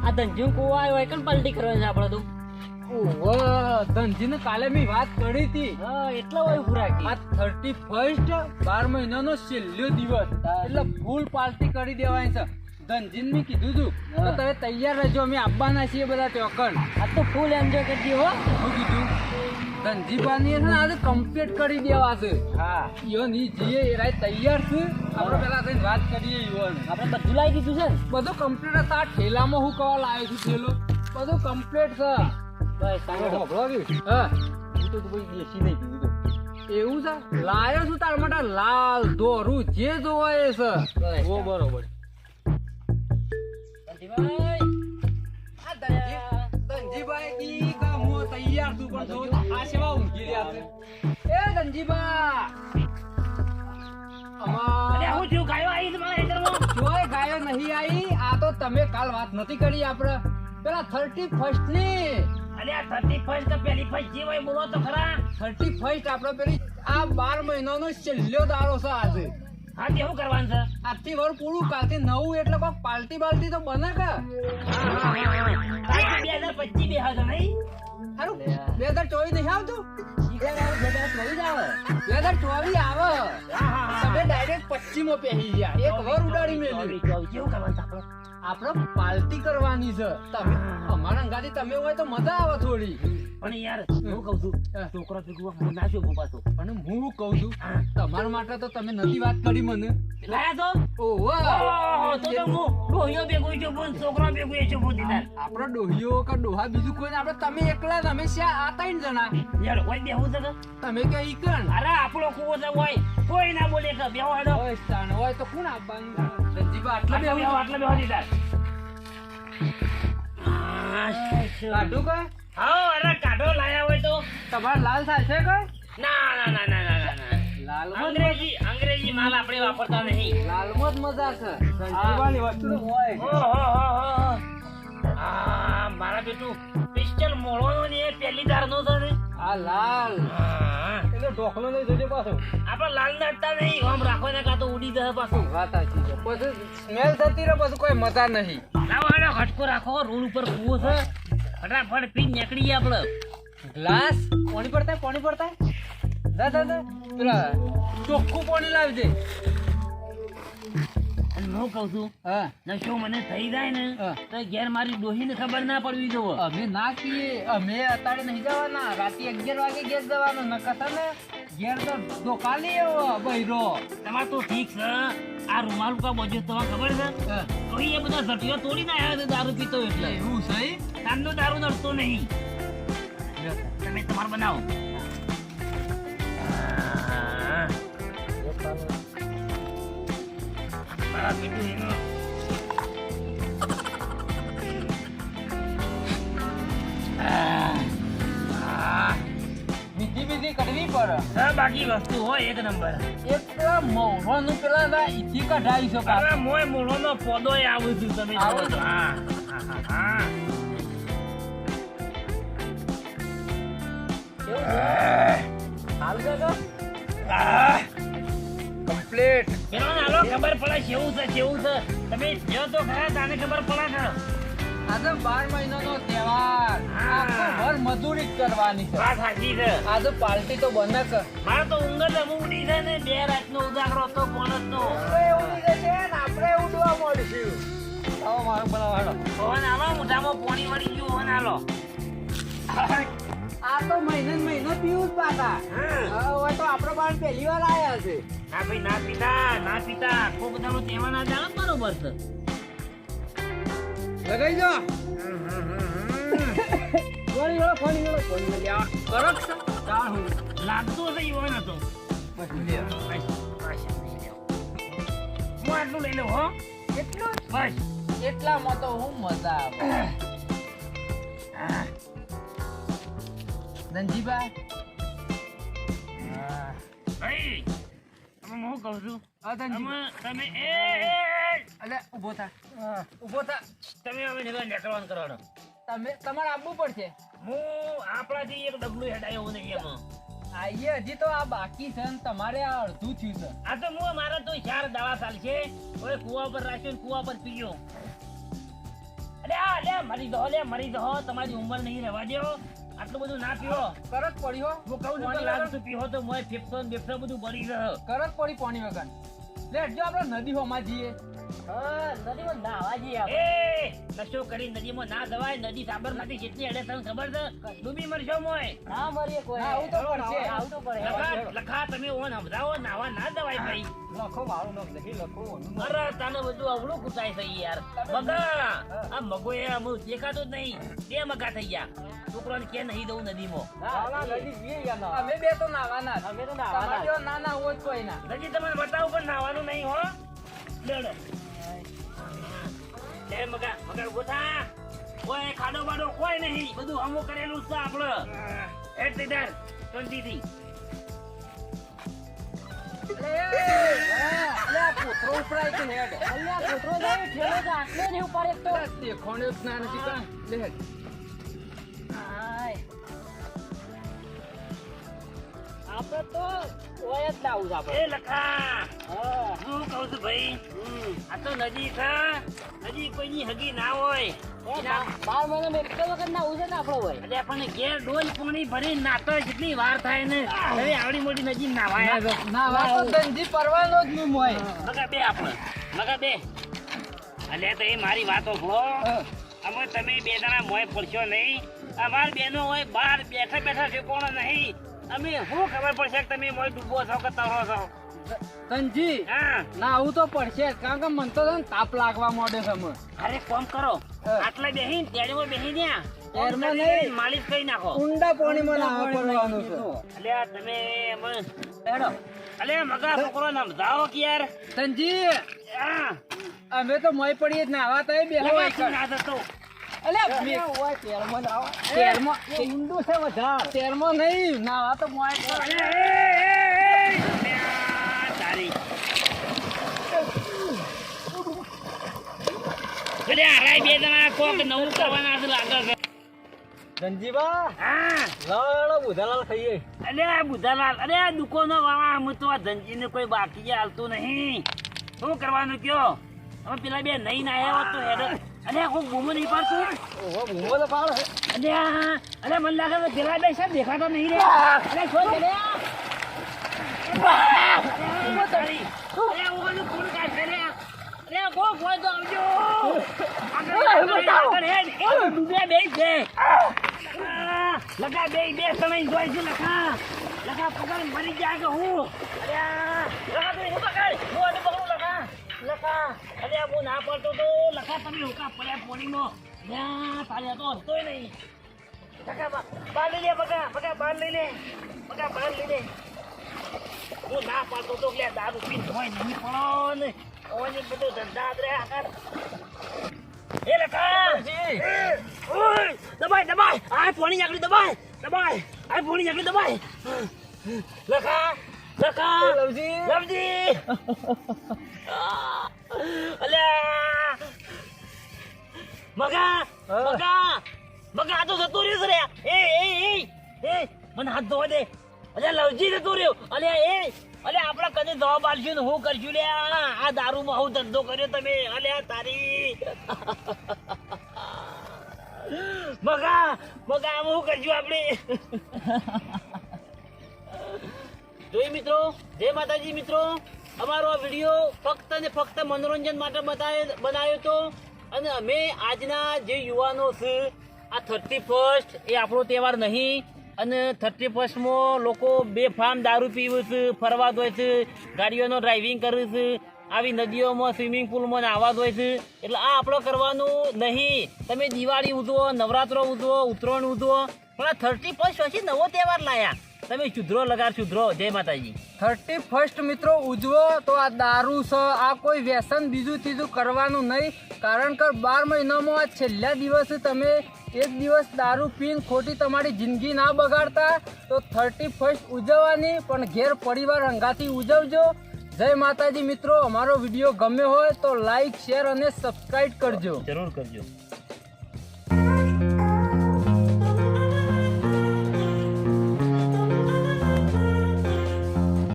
આ ધનજી કુવા આવ્યો કન પલટી કરવાની છે આપણે તો. ઓહો ધનજીને કાલે મેં વાત કરી હતી. હા એટલા હોય પૂરા આ 31 12 મહિનાનો છેલ્લો દિવસ એટલે ફૂલ પાર્ટી કરી દેવાની છે. ધનજીને મેં કીધું તું તો તમે તૈયાર રહેજો, અમે આવવાના છીએ બધા ચોકન. આ તો ફૂલ એન્જોય કરજો હો. શું કીધું? ધનજીબાની છે ને આજે કમ્પ્લીટ કરી દેવા છે. હા ઈવન ઈ જીએ એરાય તૈયાર છે. આપણે પેલા થઈને વાત કરીએ ઈવન. આપણે બધું લાવી દીધું છે ને. બધું કમ્પ્લીટ હતા. આ ઠેલામાં હું કવા લાવ્યો છું ઠેલો બધું કમ્પ્લીટ છે. બસ સાંભળો. હા હું તો કોઈ દેશી નહીં પીવું તો. એવું છે? લાયો છું તાર માટે લાલ દોરું જે જોવા એ છે. બસ. ઓ બરોબર. ધનજીભાઈ આ ધનજીભાઈ કી કા હું તૈયાર છું પણ જો આ સેવા ઊંઘી રહ્યા છે. એ ધનજીબા અરે હું થયું ગાયો આવી તમારા હેતરમાં? જોય ગાયો નહીં આવી. આ તો તમે કાલ વાત નથી કરી આપણે પેલા 31 ની. અરે આ 31 તો પેલી ફર્સ્ટ જે હોય બોલો તો ખરા. 31 આપણે પેલી આ 12 મહિનાનો છેલ્લો દાડો છે આજે. હા તે શું કરવાનું છે? આજથી વર પૂરું કાલથી નવું એટલે કોક પાલટી બાલટી તો બને કે. કાલથી 2025 બે હાજર નહીં? હારું 2024 નહીં આવતું? શીખર આવે 2024 આવે. 2024 આવે. હા, હા. તમે ડાયરેક્ટ 25 માં પહેરી ગયા. એક વર ઉડાડી મેલી. કેવું કરવાનું છે આપણે? આપણે પાલટી કરવાની છે. તમે અમારા અંગાથી તમે હોય તો મજા આવે થોડી. પણ યાર હું કહું છું છોકરો ભેગું હું નાશ્યો હું પાછો. અને હું કહું છું તમારા માટે તો તમે નથી વાત કરી મને. લાયા તો ઓહો તો હું ડોહિયો ભેગું છું પણ છોકરો ભેગું છું હું દીદાર. આપણો ડોહિયો કે ડોહા બીજું કોઈ આપણે તમે એકલા તમે શ્યા આ 3 જણા યાર કોઈ બેહું છે કે? તમે કે ઈકણ અરે આપણો કૂવો છે હોય કોઈ ના બોલે કે બેહો હેડો. ઓય સ્થાન હોય તો કોણ આપવાનું? રજીબા આટલા આટલે બેહો આટલે બેહો દીદાર. કાઢું કે હા અરે કાઢો લાયા હોય તો. તમારા લાલ થાય છે કે ના ના ના ના ના ના લાલ અંગ્રેજી માલ આપણે વાપરતા નહીં. લાલમાં જ મજા છે. રજીબાની વસ્તુ તો હોય. મારા બેટું પિસ્ટલ મોળો ને એ પહેલી દારનો છે ને. આ લાલ એટલે ઢોકલો લઈ જજો પાછો. આપણે લાલ ને અડતા નહીં આમ રાખો ને કાં તો ઉડી જાય પાછું. વાત સાચી છે. પછી સ્મેલ થતી રહે પછી કોઈ મજા નહીં. લાવો હેડો ખટકો રાખો રોડ ઉપર કૂવો છે ફટાફટ પી નીકળીએ આપણે. ગ્લાસ પાણી પડતા દા પેલા ચોખ્ખું પાણી લાવી દે. અને હું કહું છું હા નશો મને થઈ જાય ને હા. તો ઘેર મારી ડોહીને ખબર ના પડવી જોવો. અમે ના કીએ અમે અત્યારે નહીં જવાના. રાતે 11 વાગે ઘેર જવાનું ન કથા ને ઘેર તો દોકાલી એવો બૈરો. તમારે તો ઠીક છે આ રૂમાલ કા બોજો તમને ખબર છે હા. તો એ બધા ઝટીઓ તોડીને આવ્યા છે દારૂ પીતો એટલે. એવું સહી તારનો દારૂ નડતો નહીં. તમે તમારે બનાવો. મારા બેટું એનો બીજી કરવી પડે. બાકી વસ્તુ હોય એક નંબર. એક પેલા મૌરાનું પેલા ના ઈથી કઢાઈ શકો. અરે મોય મૂળોનો પોદો આવું છું તમે આવો જુઓ તો. હા હા હાલ જજો કમ્પ્લીટ. પેલો નાલો ખબર પડે કેવું છે કેવું છે. તમે જો તો ખરા તાને ખબર પડે ને. આજે 12 મહિનાનો તહેવાર. આખો ભર મજૂરી જ કરવાની છે. વાત સાચી છે. આજે પાર્ટી તો બને કે મારે તો ઊંઘ જ ઉડી છે ને 2 રાતનો ઉજાગરો હતો પોણસનો. ઉડી જશે ને આપણે ઉડવા મળીશું. આવો મારું બનાવવાનો. પવન આલો મોઢામાં પાણી વળી ગયું પવન આલો. આ તો મહિનો પીવું જ પાછા. હવે તો આપણો બાળ પહેલી વાર આયા છે. ના ભાઈ ના પીતા ખૂબ બધાનો તહેવાર ના જાણે બરોબર છે. લગાઈ જો કોણી ગળો લ્યા કરક છે. ચાલ હું લાગતો છે ઈવો નતો. બસ લે હું આટલું લઈ લઉં હો. એટલું બસ એટલામાં તો હું મજા આવે. ધનજીભાઈ ભાઈ તમે હું કહું છું આ ધનજી તમે અલે ઊભો થા તમે હવે નીકળવાનું કરવાનો. તમારે આવવું પડશે. હું આપણાથી એક ડબલું હેડાય એવું નહીં એમાં. આઈએ હજી તો આ બાકી છે ને તમારે આ અડધું થયું છે. આ તો હું મારા તો 4 દવા ચાલશે ઓય કુવા પર રાખ્યો ને કુવા પર પીયો. અલે મરી દો તમારી ઉંમર નહીં રહેવા દો આટલું બધું ના પીવો. કરત પડી હો હું કહું છું કે લાગતું પીવો તો મોય ફેફસો ને બેફસો બધું બળી ગયો. કરત પડી પાણી વગર લે જો આપણે નદી હોમાં જઈએ. નદીમાં નાહવા જઈએ એ નશો કરી નદીમાં ના જવાય. નદી સાબરમતી જેટલી અડે તમને ખબર છે ડૂબી મરશો મોય. ના મરીએ કોઈ. આવું તો પડશે. આવું તો પડે. લખા તમે ઓન સમજાવો નાવા ના જવાય ભાઈ. લખો મારું નામ નહીં લખો. અરે તને બધું અવળું કૂટાય છે યાર. મગા આ મગો એ અમુ દેખાતો જ નહીં. 2 મગા થઈ ગયા. છોકરાને કે નહીં દઉં નદીમાં. અમે બે તો નાવાના જ. અમે તો નાહવાના જ. તમારે જેવા નાના હોય જ કોઈ ના. નદી તમને બતાવું પણ નાવાનું નહીં હો. લેડો લે મગા ઉભો થા. કોઈ ખાડો બાડો કોઈ નહીં. બધું હમું કરેલું છે આપણે. એટલે દર શાંતિથી. લે પોતરો ઉપરાય કે હેડ. અલ્યા કૂતરો જાય ઠેલો તો આટલે નહીં ઉપાડે એક તો. દેખોને સ્નાન નથી કા લે હેડ. હાય. આપણે તો ઓય જ લાવું છે આપણે. એ લખા હા. શું કહું છું ભાઈ આ તો નદી છે. નદી કોઈની હગી ના હોય. 12 મહિનામાં એક વખત નાવું છે ને આપણે હોય. એટલે આપણને ઘેર ડોલ પાણી ભરી નાતો જેટલી વાર થાય ને હવે આવડી મોટી નદી નાવાય. ના વાત તો ધનજી પરવાનો જ નહીં મોય. મગા બે આપણે મગા બે. એટલે તો એ મારી વાતો ભો. અમે તમે 2 જણા મોય પડશો નહીં. અમાર બેનો હોય બહાર બેઠા ઠેકોણો નહીં. અમે શું ખબર પડશે કે તમે મોય ડૂબો છો કે તરો છો. ધનજી હા ના આવું તો પડશે જ. કારણ કે મને તો છે ને તાપ લાગવા માંડે છે અમે. અરે કોમ કરો આટલા બેહીન તેડીમાં બેહી ગયા. તેડમાં નહીં. માલિશ કરી નાખો. ઊંડા પાણીમાં નાહવા પડવાનું છે. અલ્યા તમે હેડો. અલ્યા મગા છોકરો સમજાવો કે યાર. ધનજી હા અમે તો મોય પડીએ જ નાહવા તો બેહો લગાતું ના થતો. અલ્યા ઓય તેરમાં નાવો. તેરમાં એ ઊંડું છે વધારે. તેરમાં નહીં નાહવા તો મોય જ. અલ્યા, તારી અલ્યા હારાય 2 જણા કોક નવું કરવાના છે લાગે છે. ધનજીબા હા લાવો બુધાલાલ ખાઈએ. અલ્યા બુધાલાલ અરે દુકાનો વાળા અમે તો આ ધનજીને કોઈ બાકી હાલતું નહીં. શું કરવાનું કયો અમે પેલા 2 નહીં નાયા હોત તો હેડ. અલ્યા કોઈ બૂમો નહીં પાડતું. ઓહો ભૂમો તો પાડો. અલ્યા અલ્યા મને લાગે છે પેલા 2 સાહેબ દેખાતો નહીં રે. અલ્યા શું છે રે? તારી અલ્યા હું બધું ફૂલ કાઢશે રે. અલ્યા કોઈ તો આવજો. આગળ હેડ. એ ડૂબ્યા 2 છે. લગા 2 સમય જોઈ છે લખા. લખા પકડ મરી જાય કે હું. અલ્યા લખા તું હું પકડ. હું આને પકડું લખા. લખા અલ્યા હું ના પડતો તો લખા તમે હુકા પડ્યા પોણીમાં. અલ્યા તારે તો હસતોય નહીં. લખા બાર લઈ લે બગા બાર લઈ લે. બગા બાર લઈ લે. હું ના પાડતો તો કે દારૂ પીને હોય નહીં પડો ને. ઓને બધું ધંધા જ રે આકાર. એ લખા ઓય દબાય આ પોણી આકડી દબાય આ પોણી આકડી દબાય. લખા લવજી અલ્યા મગા આ તો જતું રહ્યું છે રે. એ મને હાથ ધોવા દે. અલ્યા લવજી જતું રહ્યું. અલ્યા આપણે કદી જવાબ આલશું ને હું કરશું લે. આ દારૂમાં હું ધંધો કર્યો તમે. અલ્યા તારી મગા આમ હું કરશું આપણે. જોઈ મિત્રો જય માતાજી મિત્રો. અમારો આ વિડીયો ફક્ત ને ફક્ત મનોરંજન માટે બનાવ્યો હતો. અને અમે આજના જે યુવાનો છે આ 31st એ આપણો તહેવાર નહીં. અને 31st લોકો બેફામ દારૂ પીવે છે, ફરવા દોય છે, ગાડીઓનો ડ્રાઇવિંગ કરે છે, આવી નદીઓમાં સ્વિમિંગ પુલમાં નાહવા દોય છે. એટલે આ આપણો કરવાનું નહીં. તમે દિવાળી ઉજવો, નવરાત્રો ઉજવો, ઉત્તરાયણ ઉજવો, પણ આ 31st પછી નવો તહેવાર લાયા. તમે સુધરો લગાડ સુધરો. જય માતાજી. 31st મિત્રો ઉજવો તો આ દારૂ છે, આ કોઈ વ્યસન બીજું ત્રીજું કરવાનું નહીં. કારણ કે 12 મહિનામાં આ છેલ્લા દિવસે તમે એક દિવસ દારૂ પીને ખોટી તમારી જિંદગી ના બગાડતા. તો 31st ઉજવવાની પણ ઘેર પરિવાર હંગાથી ઉજવજો. જય માતાજી મિત્રો. અમારો વિડીયો ગમ્યો હોય તો લાઈક, શેર અને સબસ્ક્રાઇબ કરજો. જરૂર કરજો.